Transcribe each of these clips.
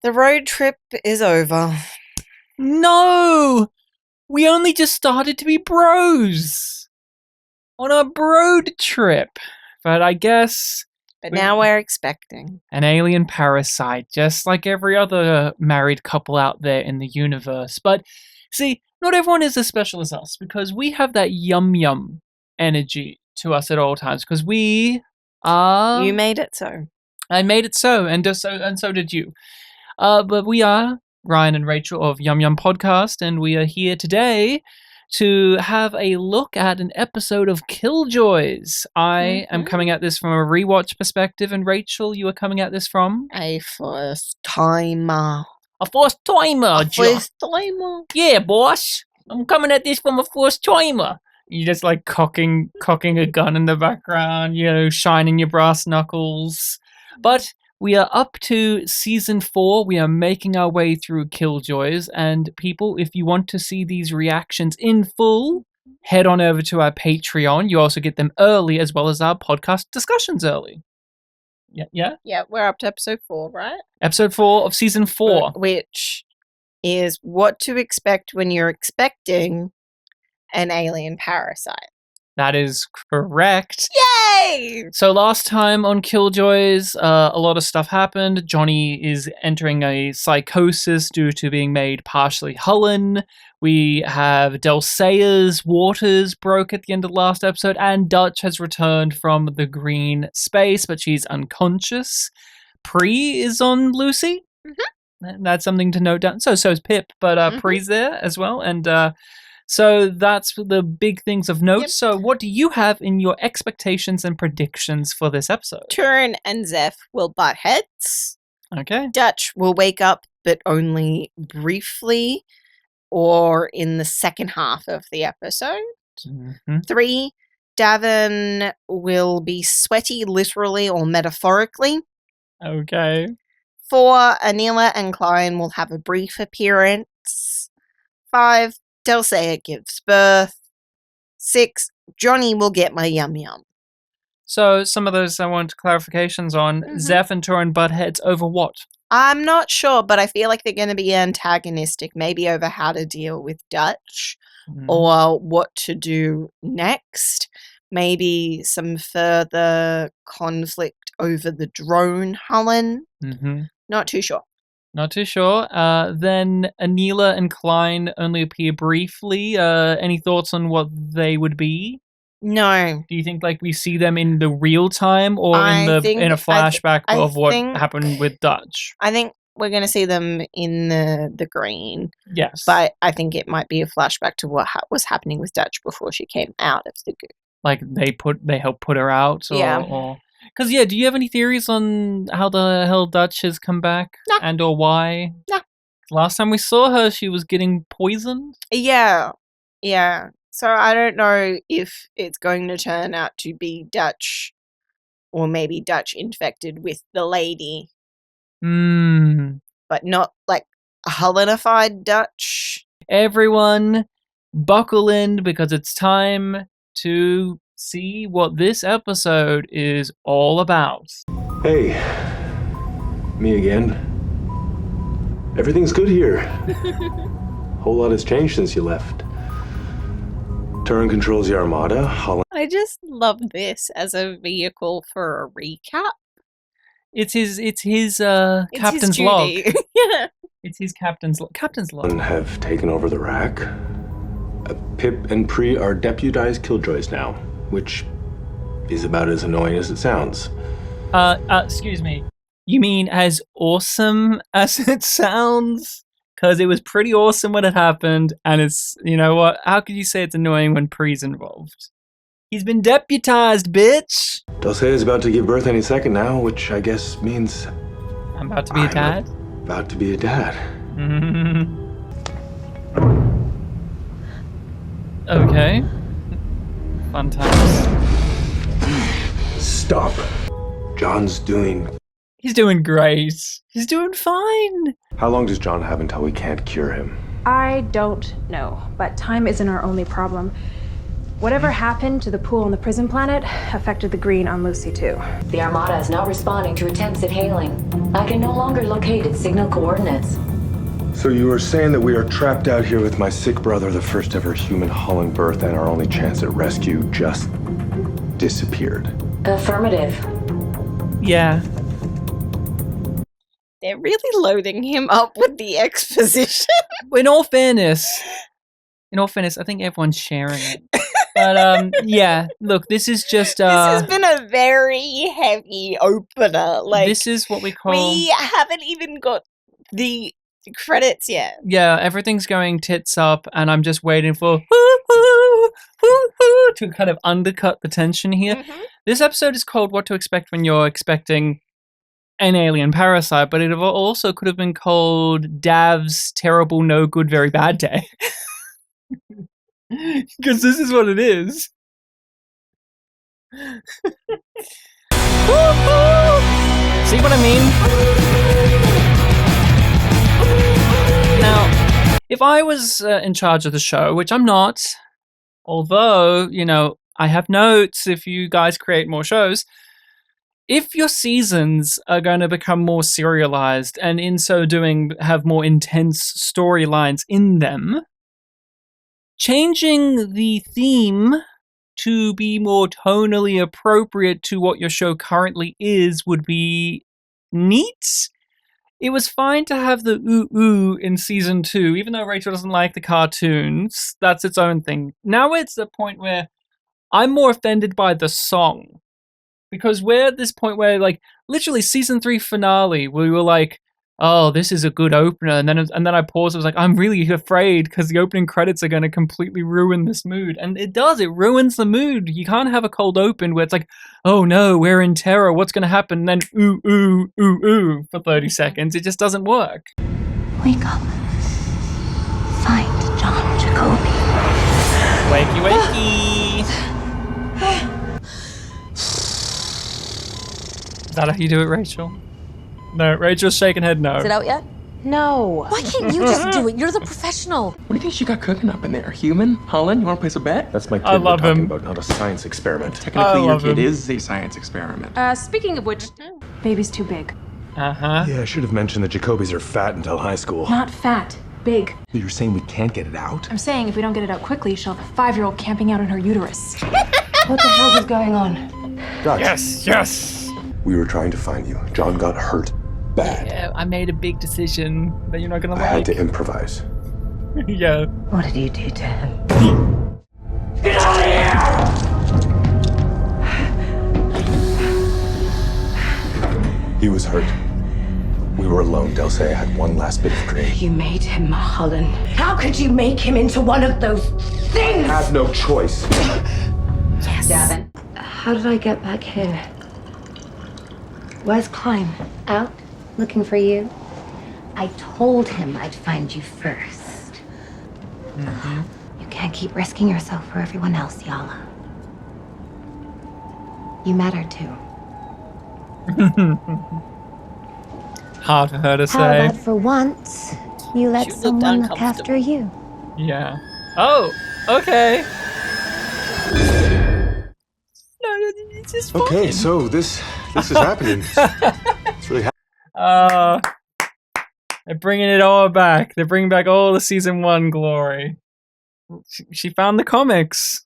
The road trip is over. No! We only just started to be bros! On a broad trip. But I guess... But now we're expecting an alien parasite, just like every other married couple out there in the universe. But, see, not everyone is as special as us, because we have that yum-yum energy to us at all times, because we are... You made it so. I made it so, and so did you. But we are Ryan and Rachel of Yum Yum Podcast, and we are here today to have a look at an episode of Killjoys. I am coming at this from a rewatch perspective, and Rachel, you are coming at this from A first timer. a first timer. First timer. Yeah, boss. I'm coming at this from a first timer. You just like cocking a gun in the background, shining your brass knuckles. But we are up to season 4. We are making our way through Killjoys. And people, if you want to see these reactions in full, head on over to our Patreon. You also get them early, as well as our podcast discussions early. Yeah? Yeah, we're up to episode 4, right? Episode 4 of season 4. Which is what to expect when you're expecting an alien parasite. That is correct. Yay! So last time on Killjoys, a lot of stuff happened. Johnny is entering a psychosis due to being made partially Hullen. We have Delsea's waters broke at the end of the last episode, and Dutch has returned from the green space, but she's unconscious. Pre is on Lucy. Mm-hmm. That's something to note down. So is Pip, but Pre's there as well, and so that's the big things of note. Yep. So what do you have in your expectations and predictions for this episode? Turin and Zeph will butt heads. Okay. Dutch will wake up, but only briefly or in the second half of the episode. Mm-hmm. 3, Davin will be sweaty literally or metaphorically. Okay. 4, Anila and Klein will have a brief appearance. 5, Delsea gives birth. 6, Johnny will get my yum-yum. So some of those I want clarifications on. Mm-hmm. Zeph and Turin butt heads over what? I'm not sure, but I feel like they're going to be antagonistic, maybe over how to deal with Dutch or what to do next. Maybe some further conflict over the drone Hullen. Mm-hmm. Not too sure. Not too sure. Then Anila and Klein only appear briefly. Any thoughts on what they would be? No. Do you think like we see them in the real time or in a flashback of what happened with Dutch? I think we're going to see them in the green. Yes. But I think it might be a flashback to what was happening with Dutch before she came out of the goo. Like they helped put her out? Or... Because, do you have any theories on how the hell Dutch has come back? No. And or why? No. Last time we saw her, she was getting poisoned? Yeah. So I don't know if it's going to turn out to be Dutch or maybe Dutch infected with the lady. But not like a Hullenified Dutch. Everyone, buckle in because it's time to see what this episode is all about. Hey, me again. Everything's good here. Whole lot has changed since you left. Turin controls the Armada. I just love this as a vehicle for a recap. It's his captain's log. Yeah. It's his captain's log. Have taken over the rack. Pip and Pre are deputized Killjoys now, which is about as annoying as it sounds. Excuse me. You mean as awesome as it sounds? Because it was pretty awesome when it happened, and it's, you know what, how could you say it's annoying when Pre's involved? He's been deputized, bitch! Dulce is about to give birth any second now, which I guess means... I'm about to be a dad? About to be a dad. Okay. Fun times. Stop. John's doing... He's doing great. He's doing fine. How long does John have until we can't cure him? I don't know, but time isn't our only problem. Whatever happened to the pool on the prison planet affected the green on Lucy too. The Armada is not responding to attempts at hailing. I can no longer locate its signal coordinates. So you were saying that we are trapped out here with my sick brother, the first ever human Hulling birth, and our only chance at rescue just disappeared. Affirmative. Yeah. They're really loading him up with the exposition. In all fairness, I think everyone's sharing it. But yeah, look, this is just This has been a very heavy opener. Like, this is what we call. we haven't even got the credits yet. Yeah, everything's going tits up, and I'm just waiting for woo-hoo, to kind of undercut the tension here. Mhm. This episode is called What to Expect When You're Expecting an Alien Parasite, but it also could have been called Dav's Terrible, No Good, Very Bad Day. Because this is what it is. See what I mean? Now, if I was in charge of the show, which I'm not, although, I have notes if you guys create more shows, if your seasons are going to become more serialized and in so doing have more intense storylines in them, changing the theme to be more tonally appropriate to what your show currently is would be neat. It was fine to have the ooh in season 2, even though Rachel doesn't like the cartoons. That's its own thing. Now it's the point where I'm more offended by the song. Because we're at this point where, like, literally season 3 finale, we were like, oh, this is a good opener. And then I paused. I was like, I'm really afraid because the opening credits are going to completely ruin this mood. And it does. It ruins the mood. You can't have a cold open where it's like, oh no, we're in terror. What's going to happen? And then ooh, ooh, ooh, ooh for 30 seconds. It just doesn't work. Wake up. Find John-Jacobi. Wakey, wakey. Is that how you do it, Rachel? No, Rachel's shaking head no. Is it out yet? No. Why can't you just do it? You're the professional. What do you think she got cooking up in there? Human? Holland? You want to place a bet? That's my kid I love we're talking him. about, not a science experiment. Technically, your love kid him. is a science experiment. Speaking of which, baby's too big. Uh-huh. Yeah, I should have mentioned that Jacobis are fat until high school. Not fat, big. You're saying we can't get it out? I'm saying if we don't get it out quickly, she'll have a 5-year-old camping out in her uterus. What the hell is going on? Dutch, Yes! we were trying to find you. John got hurt bad. Yeah, I made a big decision that you're not going to I had like. to improvise. Yeah. What did you do to him? He was hurt. We were alone. Dulce had one last bit of dream. You made him Holland. How could you make him into one of those things? Have no choice. Davin, how did I get back here? Where's Klein? Out, looking for you. I told him I'd find you first. You can't keep risking yourself for everyone else, Yala. You matter too. Hard for her to How say. about for once, you let She looked someone look uncomfortable. after you? Yeah. Oh, okay. No, it's just fine. Okay, so this is happening. It's really happening. They're bringing it all back. They're bringing back all the season 1 glory. She found the comics.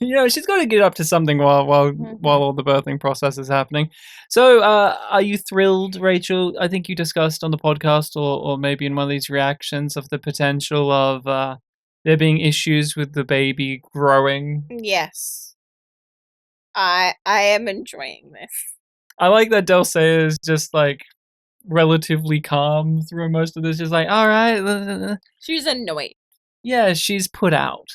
She's got to get up to something while all the birthing process is happening. So, are you thrilled, Rachel? I think you discussed on the podcast, or maybe in one of these reactions, of the potential of there being issues with the baby growing. Yes. I am enjoying this. I like that Dulce is just like relatively calm through most of this. Just like, all right, She's annoyed. yeah, she's put out.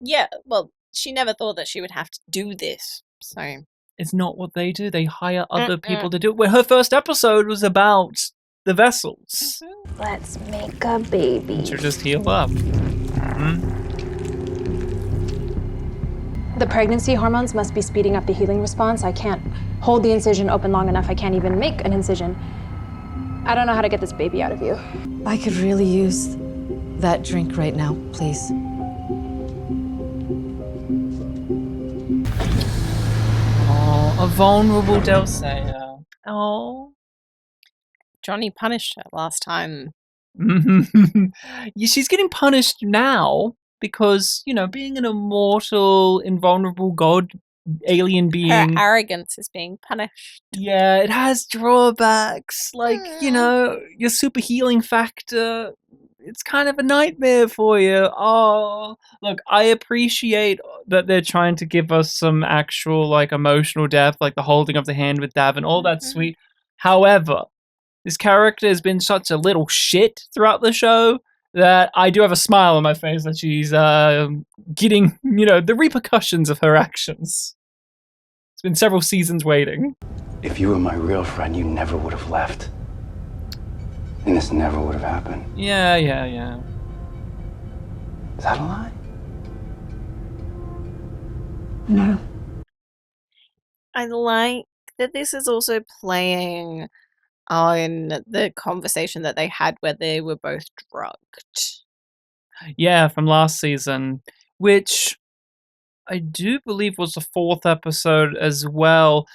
Yeah, well, she never thought that she would have to do this. So It's not what they do. They hire other people to do it. Well, her first episode was about the vessels. Let's make a baby. She'll just heal up. The pregnancy hormones must be speeding up the healing response. I can't hold the incision open long enough. I can't even make an incision. I don't know how to get this baby out of you. I could really use that drink right now, please. A vulnerable Dulcea. Oh. Johnny punished her last time. Yeah, she's getting punished now because, being an immortal, invulnerable god alien Her being. arrogance is being punished. Yeah, it has drawbacks. Like, your super healing factor, it's kind of a nightmare for you. Oh, look, I appreciate that they're trying to give us some actual, like, emotional depth, like the holding of the hand with Dav and all that's sweet. However, this character has been such a little shit throughout the show that I do have a smile on my face that she's getting, the repercussions of her actions. It's been several seasons waiting. If you were my real friend, you never would have left. And this never would have happened. Yeah. Is that a lie? No. I like that this is also playing on the conversation that they had where they were both drugged. Yeah, from last season, which I do believe was the 4th episode as well.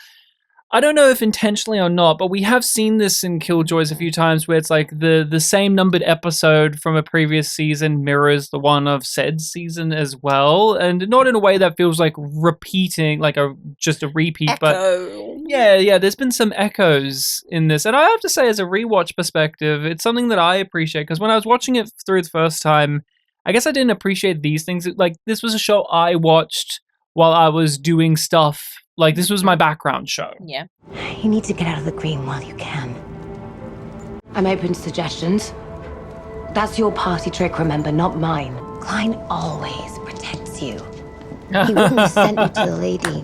I don't know if intentionally or not, but we have seen this in Killjoys a few times where it's like the same numbered episode from a previous season mirrors the one of said season as well, and not in a way that feels like repeating, like just a repeat, Echo. but yeah, there's been some echoes in this, and I have to say, as a rewatch perspective, it's something that I appreciate, because when I was watching it through the first time, I guess I didn't appreciate these things. Like, this was a show I watched while I was doing stuff. Like, this was my background show. Yeah. You need to get out of the green while you can. I'm open to suggestions. That's your party trick, remember, not mine. Klein always protects you. He wouldn't have sent you to the lady.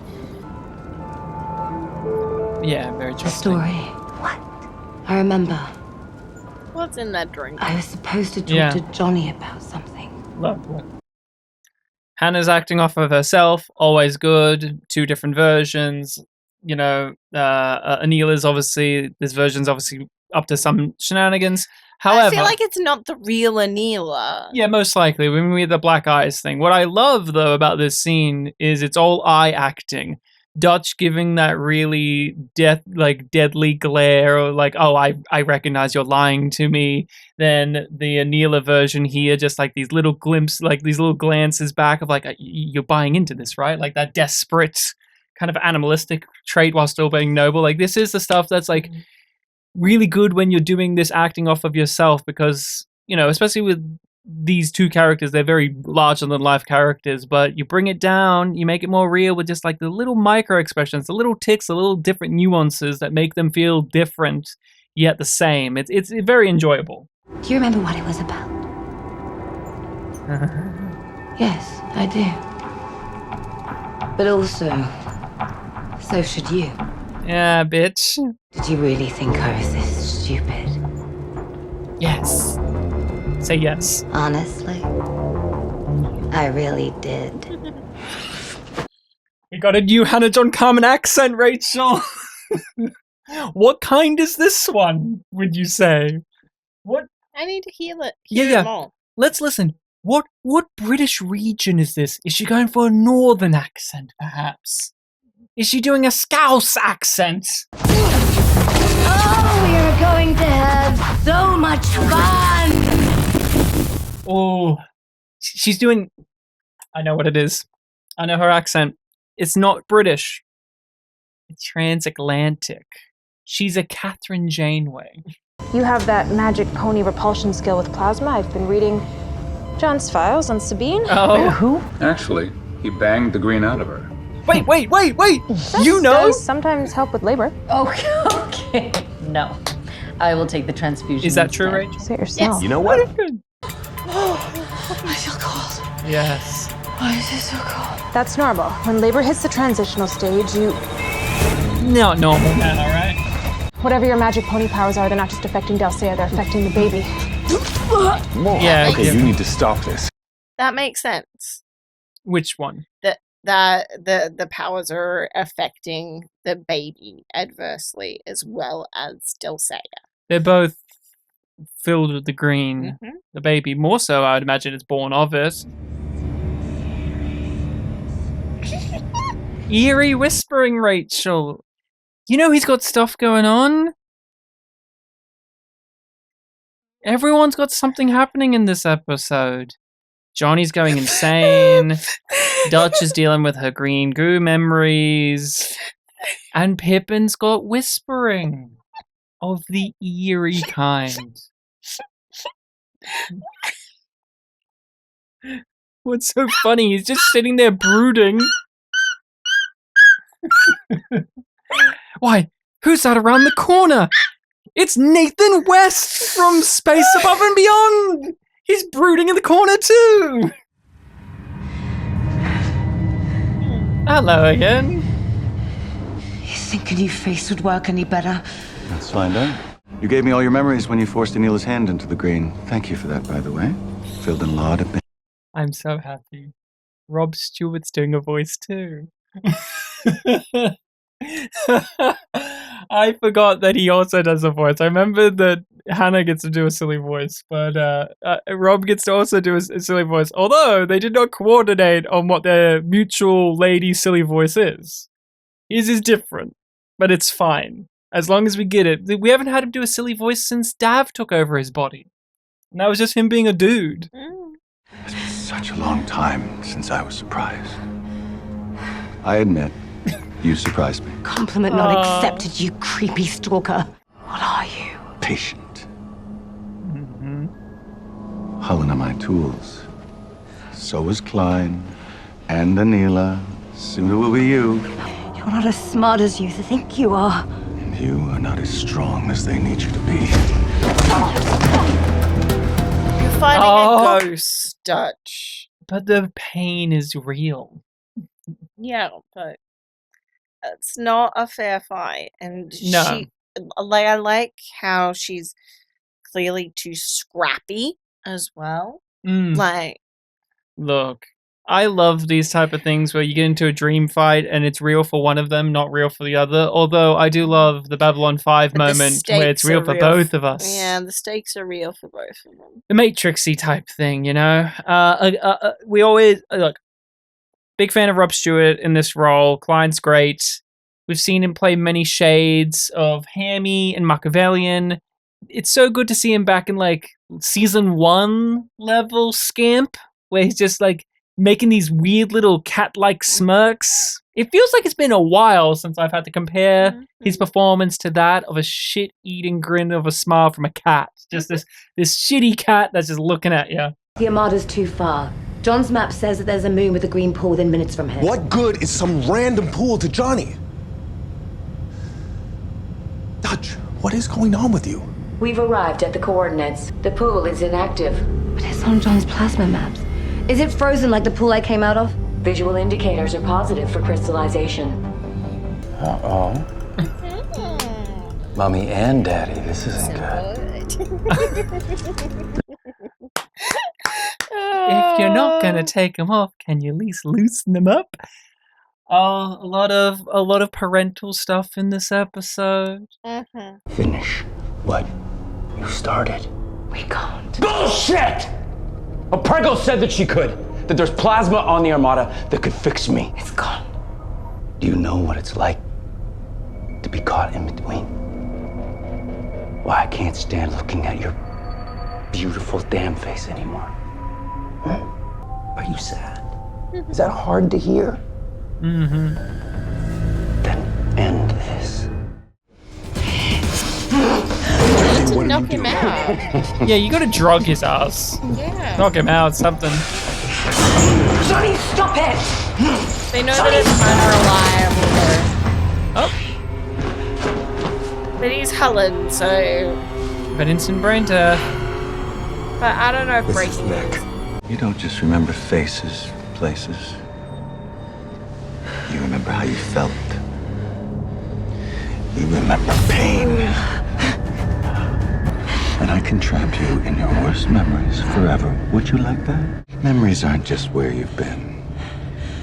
Yeah, very The trusting. story. What? I remember. What's in that drink? I was supposed to talk Yeah. to Johnny about something. Lovely. Hannah's acting off of herself, always good. 2 different versions. Anila's obviously, this version's obviously up to some shenanigans. However, I feel like it's not the real Anila. yeah, most likely, when we had the black eyes thing. What I love, though, about this scene is it's all eye acting. Dutch giving that really deadly glare, or like, oh, I recognize you're lying to me. Then the Anila version here, just like these little glimpses, like these little glances back of like, you're buying into this, right? Like that desperate kind of animalistic trait while still being noble. Like, this is the stuff that's like really good when you're doing this acting off of yourself, because, especially with these 2 characters, they're very larger than life characters, but you bring it down, you make it more real with just like the little micro expressions, the little ticks, the little different nuances that make them feel different yet the same. It's very enjoyable. Do you remember what it was about? Yes, I do. But also, so should you. Yeah, bitch. Did you really think I was this stupid? Yes. Say yes. Honestly, I really did. We got a new Hannah John-Kamen accent, Rachel. What kind is this one, would you say? What? I need to hear it. Yeah. Let's listen. What British region is this? Is she going for a northern accent, perhaps? Is she doing a Scouse accent? Oh, we are going to have so much fun! Oh, she's doing... I know what it is. I know her accent. It's not British. It's transatlantic. She's a Catherine Janeway. You have that magic pony repulsion skill with plasma. I've been reading John's files on Sabine. Oh. Who? Actually, he banged the green out of her. Wait! You know? Does sometimes help with labor. Okay. No. I will take the transfusion. Is that true, instead. Rachel? Say it yourself. You know what? I feel cold. Yes. Why is it so cold? That's normal. When labor hits the transitional stage, Not normal, Hannah, right? whatever your magic pony powers are, they're not just affecting Dulcea, they're affecting the baby. Yeah. Okay, you need to stop this. That makes sense. Which one? That the powers are affecting the baby adversely as well as Dulcea. They're both filled with the green. Mhm. The baby, more so, I would imagine, is born of it. Eerie whispering, Rachel. You know he's got stuff going on. Everyone's got something happening in this episode. Johnny's going insane. Dutch is dealing with her green goo memories. And Pippin's got whispering of the eerie kind. What's so funny? He's just sitting there brooding. Why, who's that around the corner? It's Nathan West from Space Above and Beyond! He's brooding in the corner too! Hello again. You think a new face would work any better? Let's find out. You gave me all your memories when you forced Anila's hand into the green. Thank you for that, by the way. Filled in a lot of... I'm so happy. Rob Stewart's doing a voice too. I forgot that he also does a voice. I remember that Hannah gets to do a silly voice, but Rob gets to also do a silly voice, although they did not coordinate on what their mutual lady silly voice is. His is different, but it's fine. As long as we get it. We haven't had him do a silly voice since Dav took over his body. And that was just him being a dude. It's been such a long time since I was surprised. I admit, you surprised me. Compliment not accepted, you creepy stalker. What are you? Patient. Hullen are my tools. So is Klein and Anila. Soon it will be you. You're not as smart as you think you are. And you are not as strong as they need you to be. You're fighting a ghost, Dutch. But the pain is real. Yeah, but it's not a fair fight. And No. I like how she's clearly too scrappy as well. Like, look, I love these type of things where you get into a dream fight and it's real for one of them, not real for the other. Although I do love the Babylon 5 moment where it's real for both of us. Yeah, the stakes are real for both of them. The Matrixy type thing, you know? We always, look, big fan of Rob Stewart in this role. Klein's great. We've seen him play many shades of Hammy and Machiavellian. It's so good to see him back in, like, season 1 level Scamp, where he's just, like, making these weird little cat-like smirks. It feels like it's been a while since I've had to compare his performance to that of a shit-eating grin of a smile from a cat. Just this shitty cat that's just looking at you. The Armada's too far. John's map says that there's a moon with a green pool within minutes from here. What good is some random pool to Johnny? Dutch, what is going on with you? We've arrived at the coordinates. The pool is inactive. But it's on John's plasma maps. Is it frozen like the pool I came out of? Visual indicators are positive for crystallization. Uh-oh. Mommy and Daddy, this isn't good. If you're not gonna take them off, can you at least loosen them up? Oh, a lot of parental stuff in this episode. Finish what you started. We can't. Bullshit! Well, Prego said that she could. That there's plasma on the Armada that could fix me. It's gone. Do you know what it's like to be caught in between? Why I can't stand looking at your beautiful damn face anymore. Huh? Are you sad? Is that hard to hear? Then end this. to knock him out. Yeah, you gotta drug his ass. Yeah. Knock him out, something. Johnny, stop it! They know that it's unreliable. Oh. But he's Hullen, so... But instant brain death. But I don't know if This is breaking Nick. You don't just remember faces, places. You remember how you felt. You remember pain. And I can trap you in your worst memories forever. Would you like that? Memories aren't just where you've been.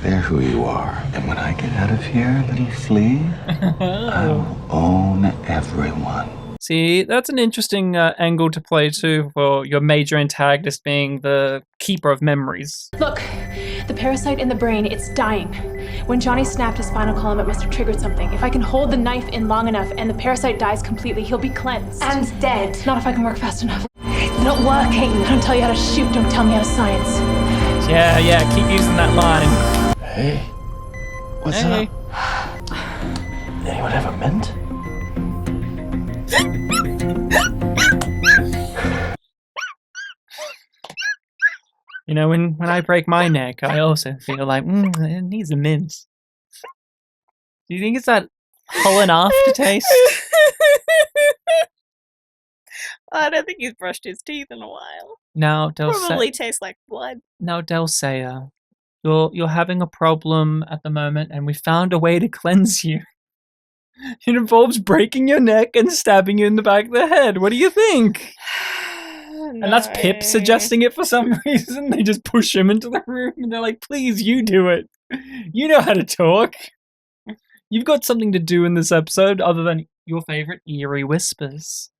They're who you are. And when I get out of here, little flea, I'll own everyone. See, that's an interesting angle to play too for your major antagonist being the keeper of memories. Look, the The parasite in the brain, it's dying. When Johnny snapped his spinal column, it must have triggered something. If I can hold the knife in long enough and the parasite dies completely, he'll be cleansed. And dead. Not if I can work fast enough. It's not working. I don't tell you how to shoot, don't tell me how to science. Yeah, keep using that line. Hey. What's up? Anyone have a mint? You know, when I break my neck, I also feel like, it needs a mint. Do you think it's that Holland aftertaste? I don't think he's brushed his teeth in a while. Now, Probably tastes like blood. Now, Dulcea, you're having a problem at the moment, and we found a way to cleanse you. It involves breaking your neck and stabbing you in the back of the head. What do you think? No. And that's Pip suggesting it for some reason. They just push him into the room, and they're like, please, you do it. You know how to talk. You've got something to do in this episode other than your favorite eerie whispers.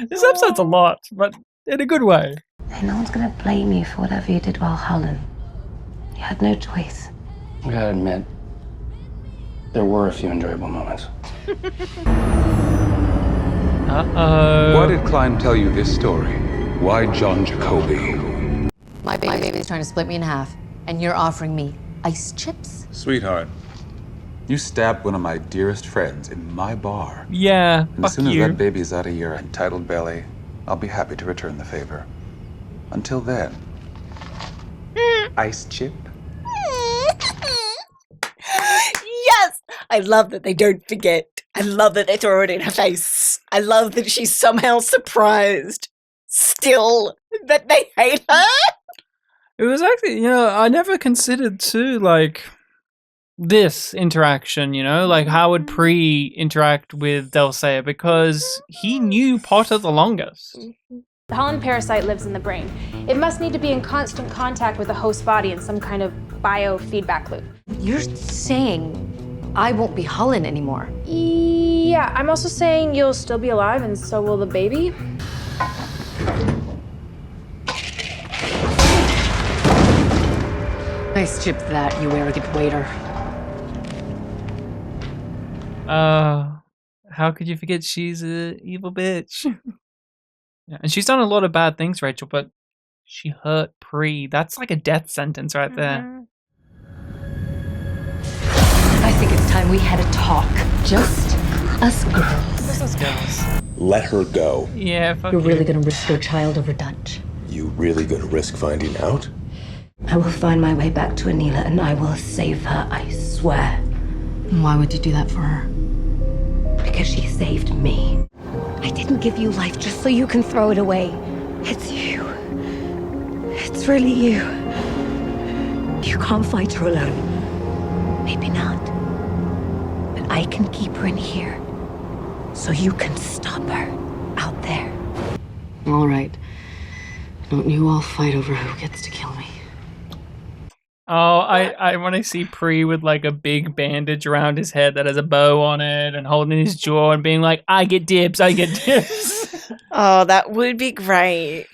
This episode's a lot, but in a good way. Hey, no one's gonna blame you for whatever you did while Holland. You had no choice. I gotta admit, there were a few enjoyable moments. Uh-oh. Why did Klein tell you this story? Why John Jacoby? My baby's trying to split me in half, and you're offering me ice chips? Sweetheart, you stabbed one of my dearest friends in my bar. Yeah, And as soon you. as that baby's out of your entitled belly, I'll be happy to return the favor. Until then, ice chip? Yes! I love that they don't forget. I love that they throw it in her face. I love that she's somehow surprised still that they hate her. It was actually, you know, I never considered too, like, this interaction, you know, like how would Pre interact with Dulcea, because he knew Potter the longest. The Holland parasite lives in the brain. It must need to be in constant contact with the host body in some kind of biofeedback loop. You're saying I won't be Holland anymore. Yeah, I'm also saying you'll still be alive and so will the baby. Nice chip that, you arrogant waiter. How could you forget she's a evil bitch? Yeah, and she's done a lot of bad things, Rachel, but she hurt Pre. That's like a death sentence right there. I think it's time we had a talk. Just us girls. Just us girls. Let her go. Yeah, fuck You're you. really gonna risk your child over Dutch? You really gonna risk finding out? I will find my way back to Anila and I will save her, I swear. And why would you do that for her? Because she saved me. I didn't give you life just so you can throw it away. It's you. It's really you. You can't fight her alone. Maybe not. But I can keep her in here. So you can stop her out there. All right. Don't you all fight over who gets to kill me. Oh, I want to see Pre with like a big bandage around his head that has a bow on it and holding his jaw and being like, I get dibs. Oh, that would be great.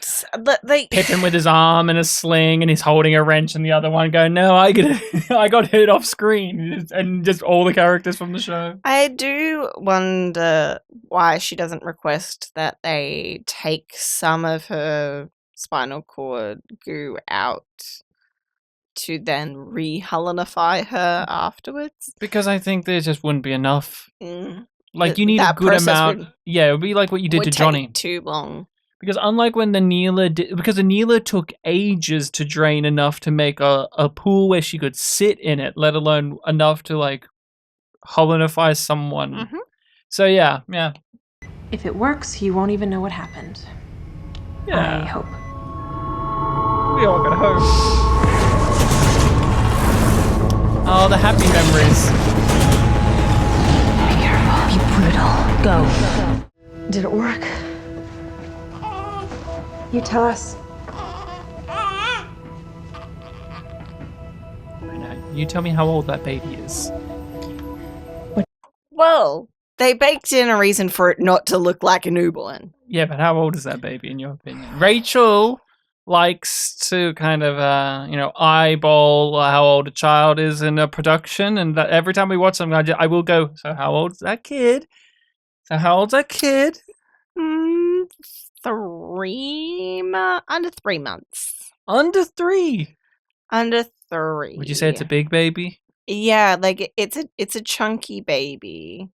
Pippin with his arm and a sling and he's holding a wrench and the other one going, no, I got hit off screen. And just all the characters from the show. I do wonder why she doesn't request that they take some of her spinal cord goo out to then re-Hullenify her afterwards. Because I think there just wouldn't be enough. Like, you need a That good process amount. Yeah, it would be like what you did to Johnny. Take too long. Because unlike when the Neela did, because the Neela took ages to drain enough to make a pool where she could sit in it, let alone enough to like Hullenify someone. So yeah. If it works, you won't even know what happened. Yeah. I hope. We all gotta hope. Oh, the happy memories. Be careful. Be brutal. Go. Did it work? You tell us. You tell me how old that baby is. Well, they baked in a reason for it not to look like a newborn. Yeah, but how old is that baby in your opinion? Rachel, likes to kind of, eyeball how old a child is in a production, and that every time we watch something, I will go, so how old's that kid? So how old's that kid? Under 3 months. Under 3? Under 3. Would you say it's a big baby? Yeah, like it's a chunky baby.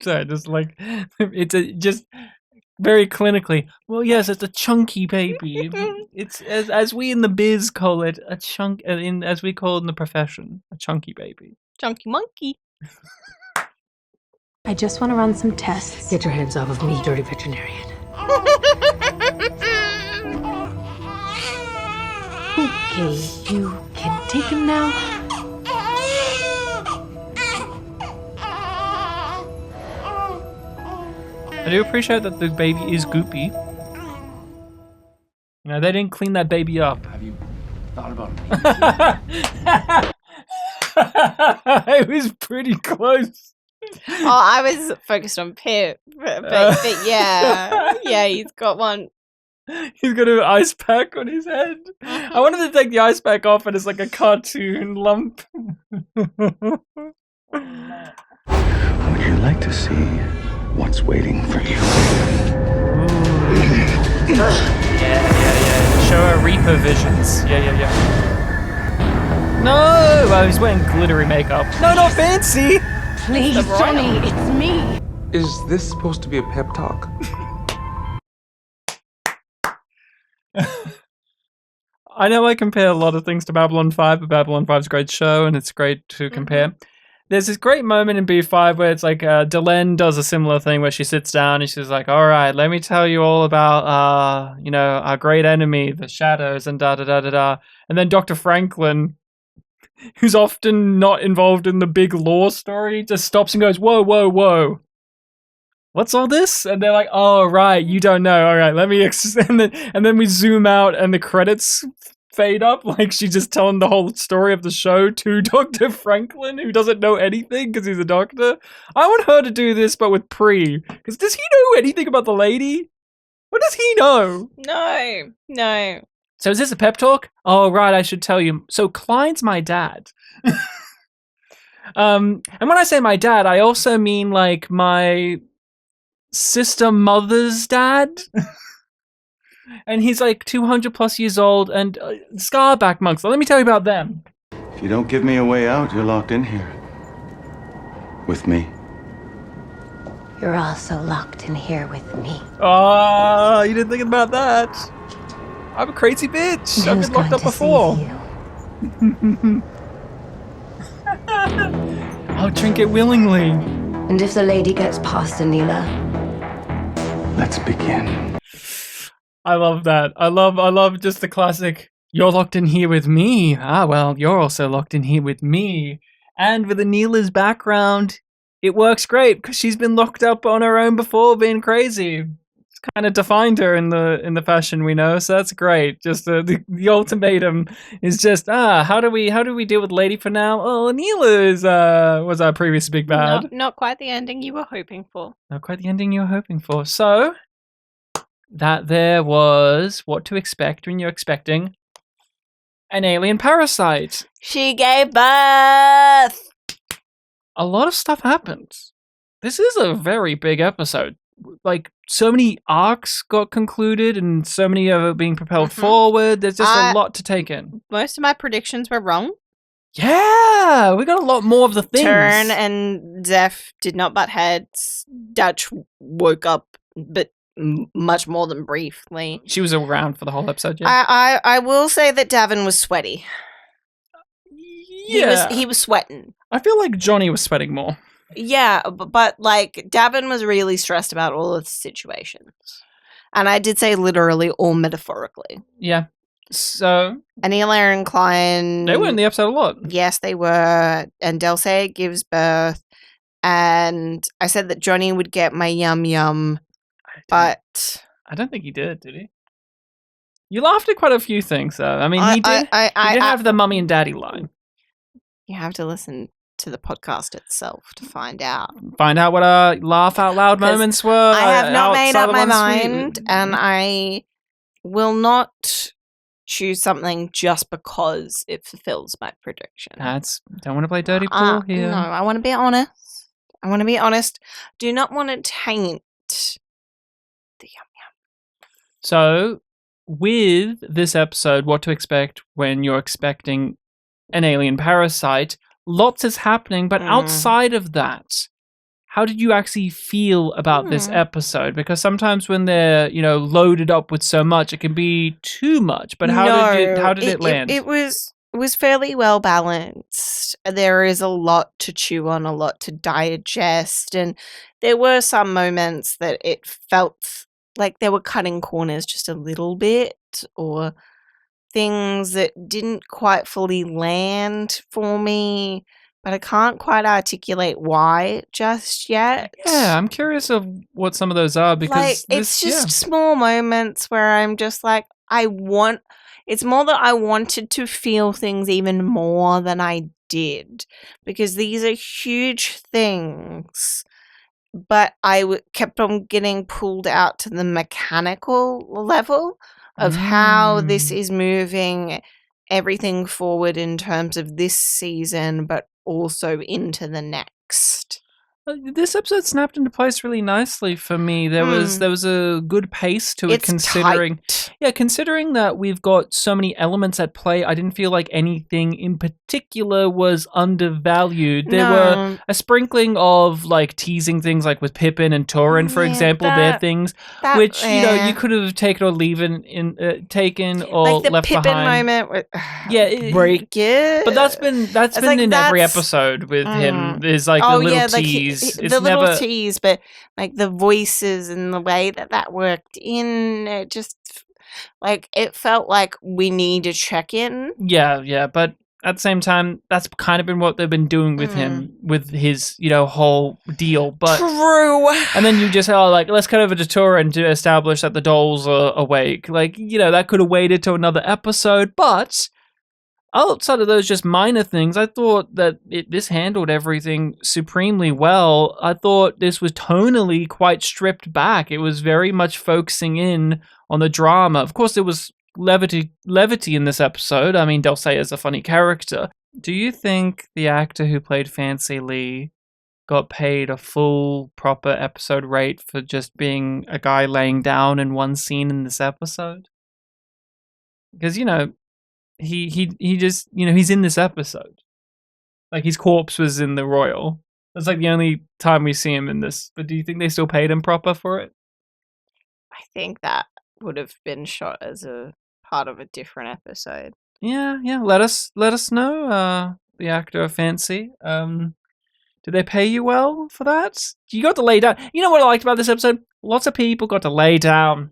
So just like it's just very clinically. Well, yes, it's a chunky baby. It's as we in the biz call it, a chunk. As we call it in the profession, a chunky baby. Chunky monkey. I just want to run some tests. Get your hands off of me, dirty veterinarian. Okay, you can take him now. I do appreciate that the baby is goopy. No, they didn't clean that baby up. Have you thought about It was pretty close. Oh, I was focused on Pip, but yeah, he's got one. He's got an ice pack on his head. I wanted to take the ice pack off, and it's like a cartoon lump. Would you like to see what's waiting for you? Yeah. Show her Reaper visions. Yeah. No! Oh, he's wearing glittery makeup. No, not fancy! Please, Johnny, it's me. Is this supposed to be a pep talk? I know I compare a lot of things to Babylon 5, but Babylon 5 is a great show, and it's great to compare. There's this great moment in B5 where it's like Delenn does a similar thing where she sits down and she's like, all right, let me tell you all about, our great enemy, the Shadows, and da-da-da-da-da. And then Dr. Franklin, who's often not involved in the big lore story, just stops and goes, whoa. What's all this? And they're like, oh, right, you don't know. All right, let me... and then we zoom out and the credits fade up like she's just telling the whole story of the show to Dr. Franklin, who doesn't know anything because he's a doctor. I want her to do this, but with Pre. Because does he know anything about the lady? What does he know? No. So is this a pep talk? Oh, right, I should tell you. So Klein's my dad. And when I say my dad, I also mean like my sister mother's dad. And he's like 200 plus years old and Scarback monks. So let me tell you about them. If you don't give me a way out, you're locked in here. With me. You're also locked in here with me. Oh, you didn't think about that. I'm a crazy bitch. I've been locked up before. I'll drink it willingly. And if the lady gets past Anila, let's begin. I love that. I love just the classic, you're locked in here with me. Ah, well, you're also locked in here with me. And with Anila's background, it works great because she's been locked up on her own before being crazy. It's kind of defined her in the fashion we know, so that's great. Just the ultimatum is just, how do we deal with Lady for now? Oh, Anila was our previous big bad. Not quite the ending you were hoping for. Not quite the ending you were hoping for. So that there was what to expect when you're expecting an alien parasite. She gave birth. A lot of stuff happened. This is a very big episode. Like, so many arcs got concluded and so many are being propelled forward. There's just a lot to take in. Most of my predictions were wrong. Yeah, we got a lot more of the things. Turn and Zeph did not butt heads. Dutch woke up, but much more than briefly. She was around for the whole episode, yeah. I will say that Davin was sweaty. Yeah. He was sweating. I feel like Johnny was sweating more. Yeah, but like Davin was really stressed about all of the situations. And I did say literally or metaphorically. Yeah. So Anila and Klein, they were in the episode a lot. Yes, they were. And Dulce gives birth. And I said that Johnny would get my yum yum. But I don't think he did he? You laughed at quite a few things, though. I mean, he did. He did have the mummy and daddy line. You have to listen to the podcast itself to find out. Find out what our laugh out loud moments were. I have not made outside up the my ones we- mind, and I will not choose something just because it fulfills my prediction. Don't want to play dirty pool here. No, I want to be honest. Do not want to taint the yum yum. So, with this episode, what to expect when you're expecting an alien parasite, lots is happening, but outside of that, how did you actually feel about this episode? Because sometimes when they're, loaded up with so much, it can be too much. But how did it land? It was fairly well balanced. There is a lot to chew on, a lot to digest, and there were some moments that it felt like they were cutting corners just a little bit, or things that didn't quite fully land for me. But I can't quite articulate why just yet. Yeah, I'm curious of what some of those are, because it's just small moments where I'm just like, it's more that I wanted to feel things even more than I did, because these are huge things, but I kept on getting pulled out to the mechanical level of how this is moving everything forward in terms of this season, but also into the next. This episode snapped into place really nicely for me. There was a good pace to it, considering that we've got so many elements at play. I didn't feel like anything in particular was undervalued. There were a sprinkling of like teasing things, like with Pippin and Torin, for example. They're things which you could have taken or taken or like the left Pippin behind. Moment with, break it. But that's been like, in every episode with him. There's like the little tease. The little tease, but like the voices and the way that worked in, it just like it felt like we need to check in. Yeah, but at the same time, that's kind of been what they've been doing with him, with his whole deal. But true. And then you just let's cut over to Torin to establish that the dolls are awake. Like, that could have waited till another episode, but outside of those just minor things, I thought that this handled everything supremely well. I thought this was tonally quite stripped back. It was very much focusing in on the drama. Of course, there was levity in this episode. I mean, Dulcea is a funny character. Do you think the actor who played Fancy Lee got paid a full, proper episode rate for just being a guy laying down in one scene in this episode? Because, he just, he's in this episode. Like, his corpse was in the Royal. That's like the only time we see him in this. But do you think they still paid him proper for it? I think that would have been shot as a part of a different episode. Yeah. Let us know, the actor of Fancy. Did they pay you well for that? You got to lay down. You know what I liked about this episode? Lots of people got to lay down.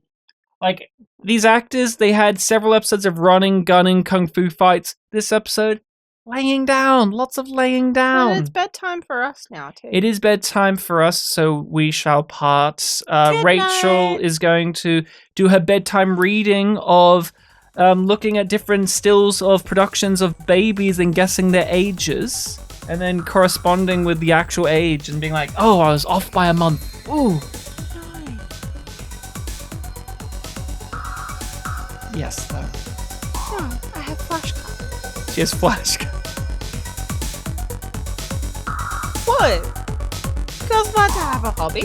Like, these actors, they had several episodes of running, gunning, kung fu fights. This episode, laying down. Lots of laying down. Well, it's bedtime for us now, too. It is bedtime for us, so we shall part. Rachel is going to do her bedtime reading of looking at different stills of productions of babies and guessing their ages, and then corresponding with the actual age and being like, oh, I was off by a month. Ooh. Yes, though. No, I have flashcards. She has flashcards. What? Girls want to have a hobby.